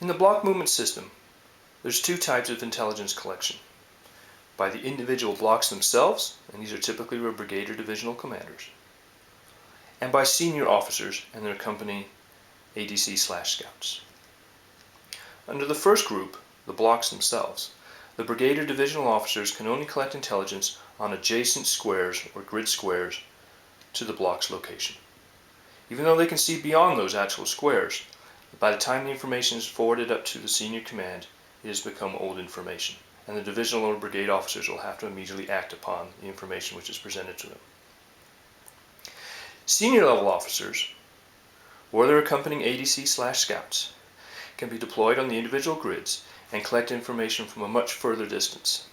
the block movement system, there's two types of intelligence collection. By the individual blocks themselves, and these are typically your brigade or divisional commanders, and by senior officers and their company ADC/scouts. Under the first group, the blocks themselves, the brigade or divisional officers can only collect intelligence on adjacent squares or grid squares to the block's location. Even though they can see beyond those actual squares, by the time the information is forwarded up to the senior command, it has become old information, and the divisional or brigade officers will have to immediately act upon the information which is presented to them. Senior level officers, or their accompanying ADC/scouts, can be deployed on the individual grids and collect information from a much further distance.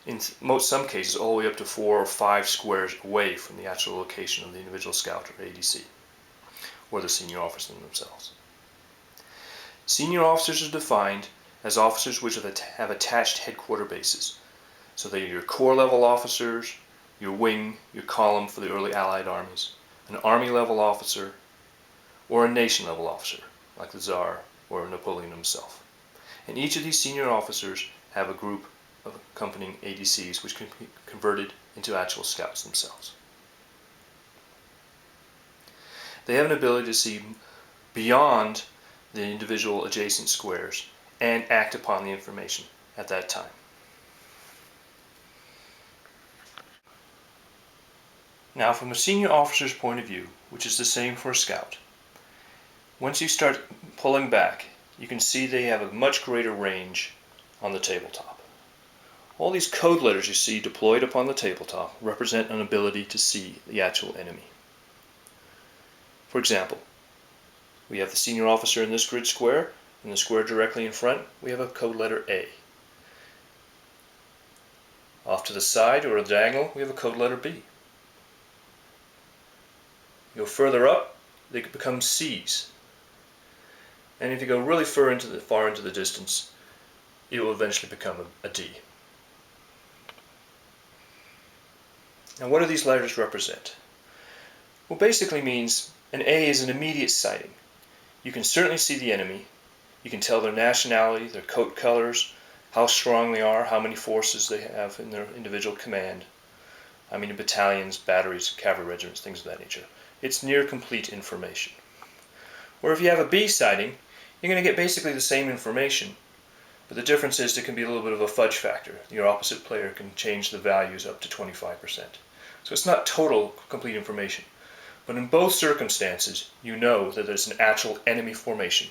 In some cases, all the way up to 4 or 5 squares away from the actual location of the individual scout or ADC, or the senior officer themselves. Senior officers are defined as officers which have attached headquarter bases. So they are your corps level officers, your wing, your column for the early Allied armies, an army level officer, or a nation level officer, like the Tsar or Napoleon himself. And each of these senior officers have a group of accompanying ADCs which can be converted into actual scouts themselves. They have an ability to see beyond the individual adjacent squares and act upon the information at that time. Now, from a senior officer's point of view, which is the same for a scout, once you start pulling back, you can see they have a much greater range on the tabletop. All these code letters you see deployed upon the tabletop represent an ability to see the actual enemy. For example, we have the senior officer in this grid square. In the square directly in front, we have a code letter A. Off to the side or a diagonal, we have a code letter B. You go further up, they could become C's. And if you go really far into the distance, it will eventually become a D. Now, what do these letters represent? Well, basically means an A is an immediate sighting. You can certainly see the enemy. You can tell their nationality, their coat colors, how strong they are, how many forces they have in their individual command. I mean battalions, batteries, cavalry regiments, things of that nature. It's near complete information. Or if you have a B sighting, you're going to get basically the same information, but the difference is there can be a little bit of a fudge factor. Your opposite player can change the values up to 25%. So it's not total complete information. But in both circumstances, you know that there's an actual enemy formation.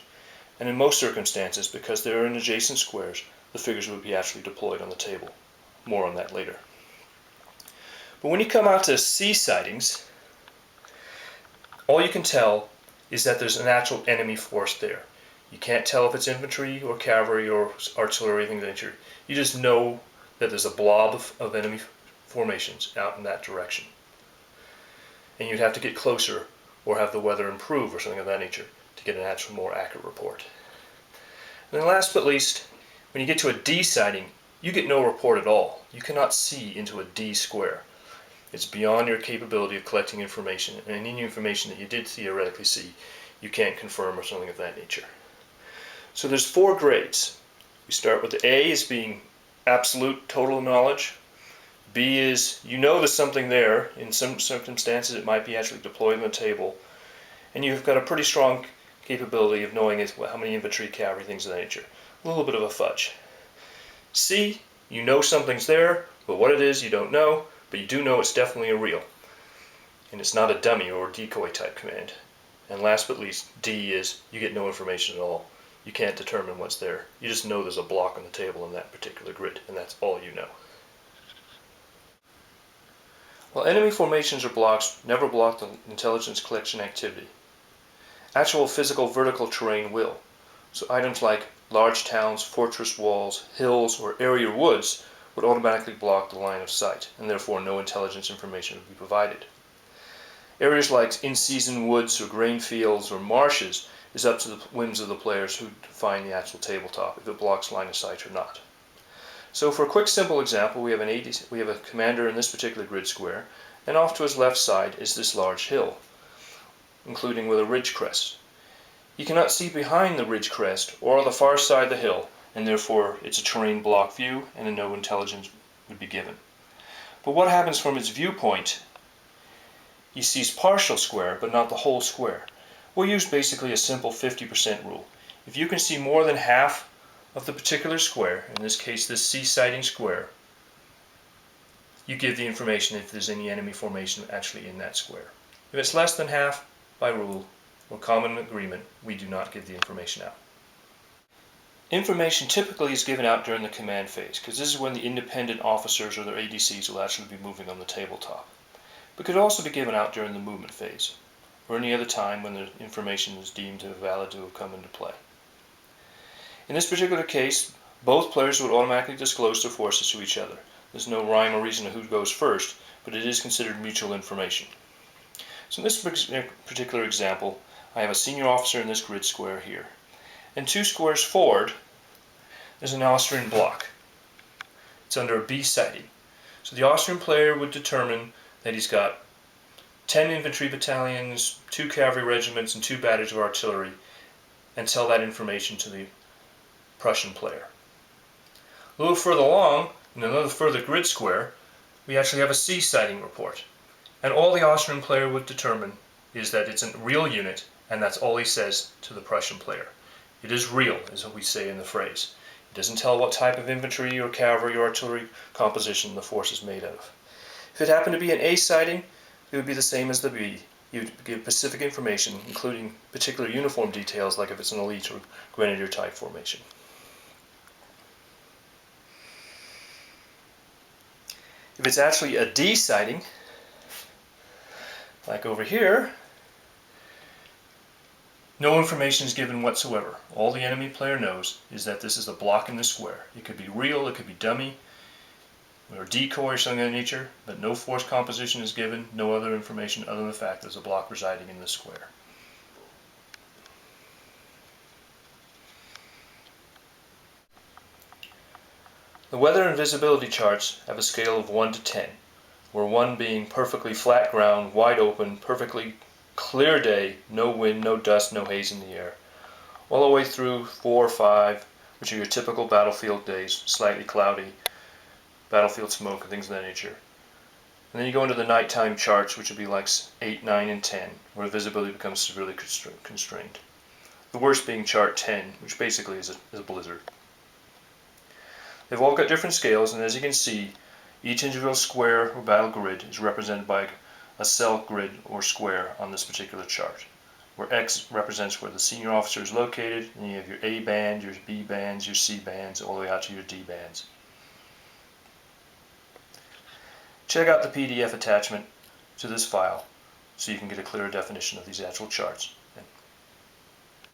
And in most circumstances, because they're in adjacent squares, the figures would be actually deployed on the table. More on that later. But when you come out to C sightings, all you can tell is that there's an actual enemy force there. You can't tell if it's infantry or cavalry or artillery or anything of that nature. You just know that there's a blob of enemy formations out in that direction. And you'd have to get closer or have the weather improve or something of that nature to get an actual more accurate report. And then last but least, when you get to a D sighting, you get no report at all. You cannot see into a D square. It's beyond your capability of collecting information, and any information that you did theoretically see, you can't confirm or something of that nature. So there's 4 grades. We start with the A as being absolute total knowledge. B is you know there's something there. In some circumstances it might be actually deployed on the table. And you've got a pretty strong capability of knowing how many infantry, cavalry, things of that nature. A little bit of a fudge. C, you know something's there, but what it is you don't know, but you do know it's definitely a real. And it's not a dummy or a decoy type command. And last but least, D is you get no information at all. You can't determine what's there. You just know there's a block on the table in that particular grid, and that's all you know. Well, enemy formations or blocks never block the intelligence collection activity. Actual physical vertical terrain will. So items like large towns, fortress walls, hills, or area woods would automatically block the line of sight, and therefore no intelligence information would be provided. Areas like in-season woods or grain fields or marshes is up to the whims of the players who define the actual tabletop, if it blocks line of sight or not. So for a quick simple example, we have a commander in this particular grid square, and off to his left side is this large hill, including with a ridge crest. You cannot see behind the ridge crest or on the far side of the hill, and therefore it's a terrain block view and no intelligence would be given. But what happens from its viewpoint? He sees partial square, but not the whole square. We'll use basically a simple 50% rule. If you can see more than half of the particular square, in this case this C sighting square, you give the information if there's any enemy formation actually in that square. If it's less than half, by rule or common agreement, we do not give the information out. Information typically is given out during the command phase, because this is when the independent officers or their ADCs will actually be moving on the tabletop. But could also be given out during the movement phase, or any other time when the information is deemed valid to have come into play. In this particular case, both players would automatically disclose their forces to each other. There's no rhyme or reason to who goes first, but it is considered mutual information. So in this particular example, I have a senior officer in this grid square here. And 2 squares forward, there's an Austrian block. It's under a B sighting. So the Austrian player would determine that he's got 10 infantry battalions, 2 cavalry regiments, and 2 batteries of artillery, and tell that information to the Prussian player. A little further along, in another further grid square, we actually have a C sighting report. And all the Austrian player would determine is that it's a real unit, and that's all he says to the Prussian player. It is real, is what we say in the phrase. It doesn't tell what type of infantry or cavalry or artillery composition the force is made of. If it happened to be an A sighting, it would be the same as the B. You would give specific information, including particular uniform details, like if it's an elite or grenadier type formation. If it's actually a D sighting, like over here, no information is given whatsoever. All the enemy player knows is that this is a block in the square. It could be real, it could be dummy, or decoy or something of that nature, but no force composition is given, no other information other than the fact there's a block residing in the square. The weather and visibility charts have a scale of 1 to 10, where 1 being perfectly flat ground, wide open, perfectly clear day, no wind, no dust, no haze in the air, all the way through 4 or 5, which are your typical battlefield days, slightly cloudy, battlefield smoke, and things of that nature. And then you go into the nighttime charts, which would be like 8, 9, and 10, where visibility becomes severely constrained. The worst being chart 10, which basically is a blizzard. They've all got different scales, and as you can see, each individual square or battle grid is represented by a cell grid or square on this particular chart, where X represents where the senior officer is located, and you have your A band, your B bands, your C bands, all the way out to your D bands. Check out the PDF attachment to this file so you can get a clearer definition of these actual charts.